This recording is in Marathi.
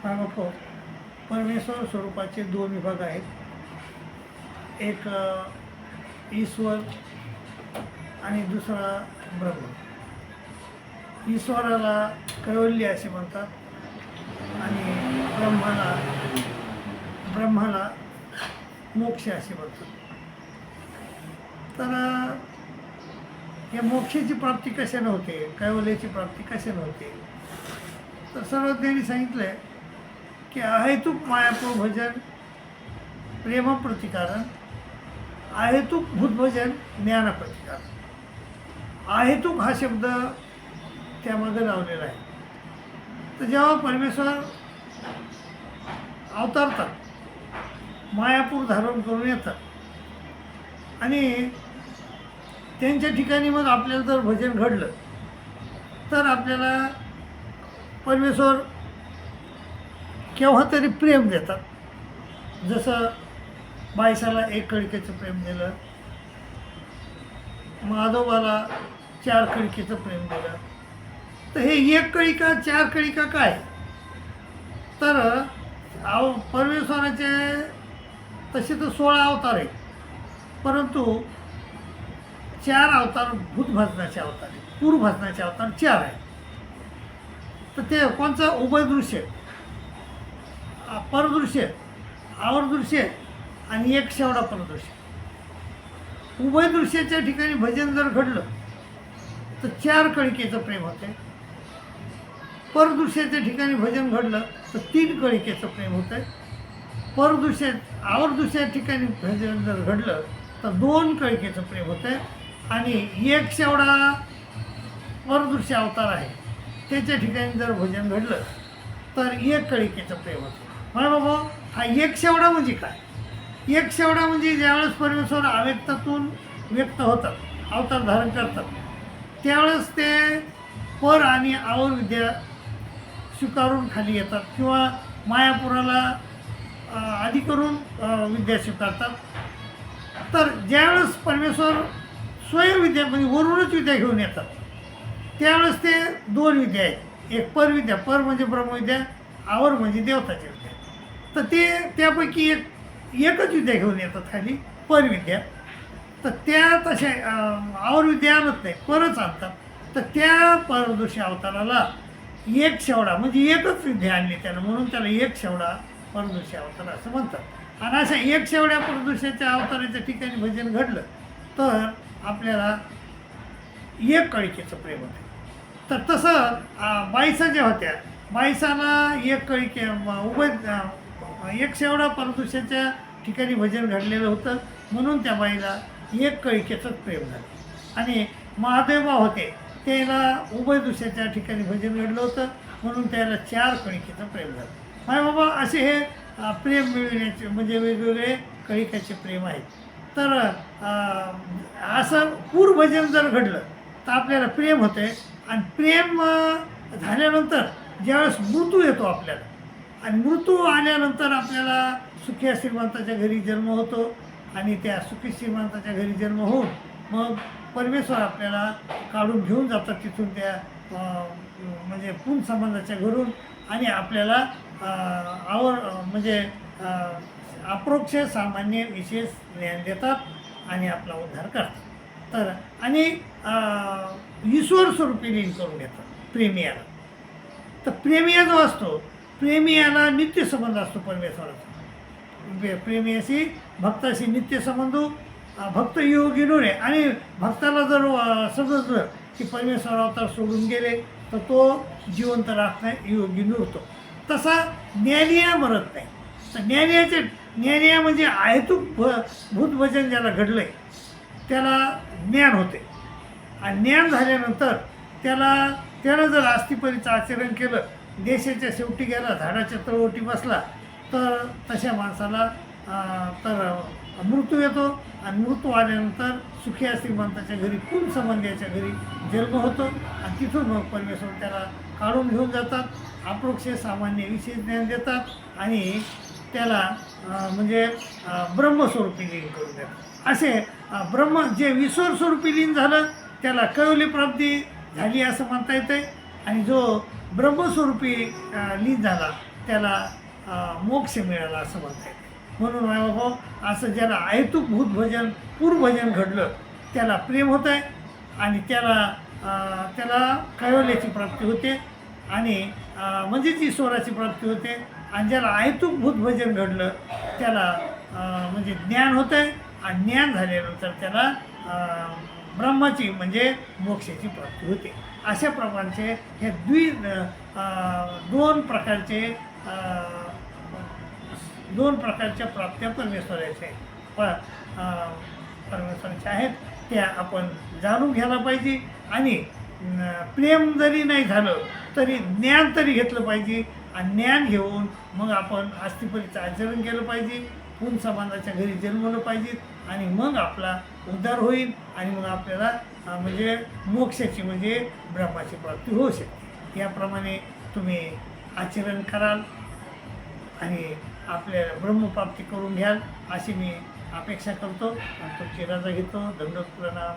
बापू, परमेश्वर स्वरूपाचे दोन विभाग आहेत. एक ईश्वर आणि दुसरा ब्रह्म. ईश्वराला कैवल्य असे म्हणतात आणि ब्रह्माला मोक्ष असे म्हणतात. तर या मोक्षाची प्राप्ती कशाने होते, कैवल्याची प्राप्ती कशाने होते, तर सर्वज्ञांनी सांगितलं आहे की अहेतुक मायापूर भजन प्रेम प्रतिकारण, अहेतुक भूतभजन ज्ञान प्रतिकारण. अहेतुक हा शब्द त्यामागे लावलेला आहे. तर जेव्हा परमेश्वर अवतरतात, मायापूर धारण करून येतात आणि त्यांच्या ठिकाणी मग आपल्याला जर भजन घडलं तर आपल्याला परमेश्वर केव्हा तरी प्रेम देतात. जसं बायसाला एक कळिकेचं प्रेम दिलं, माधवाला 4 कळिकेचं प्रेम दिलं. तर हे 1 कळिका 4 कळिका काय, तर परमेश्वराचे तसे तर 16 अवतार आहेत, परंतु 4 अवतार भूतभासनाचे अवतार आहेत, पूर्वभासनाचे अवतार 4 आहेत. तर ते कोणचं, उभयदृश्य, परदृश्य, आवर्दृश्य आणि एक शेवडा परदृश्य. उभयदृश्याच्या ठिकाणी भजन जर घडलं तर 4 कळिकेचं प्रेम होते. परदृश्याच्या ठिकाणी भजन घडलं तर 3 कळिकेचं प्रेम होतं. आवर्दृश्या ठिकाणी भजन जर घडलं तर 2 कळिकेचं प्रेम होतं. आणि एक शेवडा परदृश्य अवतार आहे त्याच्या ठिकाणी जर भजन घडलं तर 1 कळिकेचं प्रेम होतं. म्हणा बाबा, हा एक शेवडा म्हणजे काय? एक शेवडा म्हणजे ज्यावेळेस परमेश्वर अव्यक्तातून व्यक्त होतात, अवतार धारण करतात, त्यावेळेस ते पर आणि आवर विद्या स्वीकारून खाली येतात किंवा मायापुराला आधी करून विद्या स्वीकारतात. तर ज्यावेळेस परमेश्वर स्वयंविद्या म्हणजे वरूनच विद्या घेऊन येतात, त्यावेळेस ते 2 विद्या आहेत. एक परविद्या, पर म्हणजे ब्रह्मविद्या, आवर म्हणजे देवताची विद्या. तर ते त्यापैकी एकच विद्या घेऊन येतात खाली, परविद्या. तर त्या तशा आवर विद्या आणत नाही, परच आणतात. तर त्या परदृश्य अवताराला 1 शेवडा म्हणजे एकच विद्या आणली त्यानं, म्हणून त्याला 1 शेवडा परदृश्य अवतार असं म्हणतात. आणि अशा 1 शेवड्या परदृश्याच्या अवताराच्या ठिकाणी भजन घडलं तर आपल्याला 1 कळिकेचं प्रेम होते. तर तसं बाईसा ज्या होत्या, बाईसाला 1 कळिके उभय 1 शेवडा परदृश्याच्या ठिकाणी भजन घडलेलं होतं, म्हणून त्या बाईला 1 कळिकेचंच प्रेम झालं. आणि महादेवा होते, त्याला उभयदृश्याच्या ठिकाणी भजन घडलं होतं, म्हणून त्याला 4 कळिकेचं प्रेम झालं. माय बाबा, असे हे प्रेम मिळविण्याचे म्हणजे वेगवेगळे कळिकाचे प्रेम आहेत. तर असं पूर्वभजन जर घडलं तर आपल्याला प्रेम होते. आणि प्रेम झाल्यानंतर ज्यावेळेस मृत्यू येतो आपल्याला, आणि मृत्यू आल्यानंतर आपल्याला सुखी श्रीमंताच्या घरी जन्म होतो. आणि त्या सुखी श्रीमंताच्या घरी जन्म होऊन मग परमेश्वर आपल्याला काढून घेऊन जातात तिथून, त्या म्हणजे पुन संबंधाच्या घरून, आणि आपल्याला म्हणजे अप्रोक्ष सामान्य विशेष ज्ञान देतात आणि आपला उद्धार करतात. तर आणि ईश्वर स्वरूपी लीन करून येतात प्रेमियाला. तर प्रेमिया जो असतो, प्रेमियाला नित्य संबंध असतो परमेश्वराचा. प्रेमियाशी भक्ताशी नित्य संबंध, भक्त योगिनूर आहे. आणि भक्ताला जर समजलं की परमेश्वर अवतार सोडून गेले तर तो जिवंत राहत नाही, योगिनूर होतो. तसा ज्ञानिया मरत नाही. तर ज्ञानिया म्हणजे अहेतुक भूतभजन ज्याला घडलं आहे त्याला ज्ञान होते. आणि ज्ञान झाल्यानंतर त्यानं जर आस्तिपरीचं आचरण केलं, देशाच्या शेवटी गेला, झाडाच्या तळवटी बसला, तर तशा माणसाला तर मृत्यू येतो. आणि मृत्यू आल्यानंतर सुखी श्रीमंताच्या घरी, कुल संबंधाच्या घरी जन्म होतो. आणि तिथून मग परमेश्वर त्याला काढून घेऊन जातात, अप्रोक्ष सामान्य विशेष ज्ञान देतात आणि त्याला म्हणजे ब्रह्मस्वरूपी लीन करून देतात. असे ब्रह्म जे ईश्वर स्वरूपी लीन झालं त्याला कैवल्य प्राप्ती झाली असं म्हणता येते. आणि जो ब्रह्मस्वरूपी लीन झाला त्याला मोक्ष मिळाला असं म्हणता येते. म्हणून मायबाबा असं ज्याला अहेतुक भूत भजन पूर्वभजन घडलं त्याला प्रेम होत आहे आणि त्याला कैवल्याची प्राप्ती होते आणि म्हणजे ती ईश्वराची प्राप्ती होते. आणि ज्याला अहेतुक भूत भजन घडलं त्याला म्हणजे ज्ञान होतं आहे आणि ज्ञान झाल्यानंतर त्याला ब्रह्माची म्हणजे मोक्षाची प्राप्ती होते. अशा प्रकारचे हे दोन प्रकारच्या प्राप्त्या परमेश्वराच्या आहेत. त्या आपण जाणून घ्यायला पाहिजे आणि प्रेम जरी नाही झालं तरी ज्ञान तरी घेतलं पाहिजे आणि ज्ञान घेऊन मग आपण आस्तिपरीचं आचरण केलं पाहिजे, पूर्ण समाजाच्या घरी जन्मलं पाहिजे आणि मग आपला उद्धार होईल आणि मग आपल्याला म्हणजे मोक्षाची म्हणजे ब्रह्माची प्राप्ती होऊ शकते. याप्रमाणे तुम्ही आचरण कराल आणि आपल्या ब्रह्मप्राप्ती करून घ्याल अशी मी अपेक्षा करतो आणि तुमची रजा घेतो. दंडोत प्रणाम.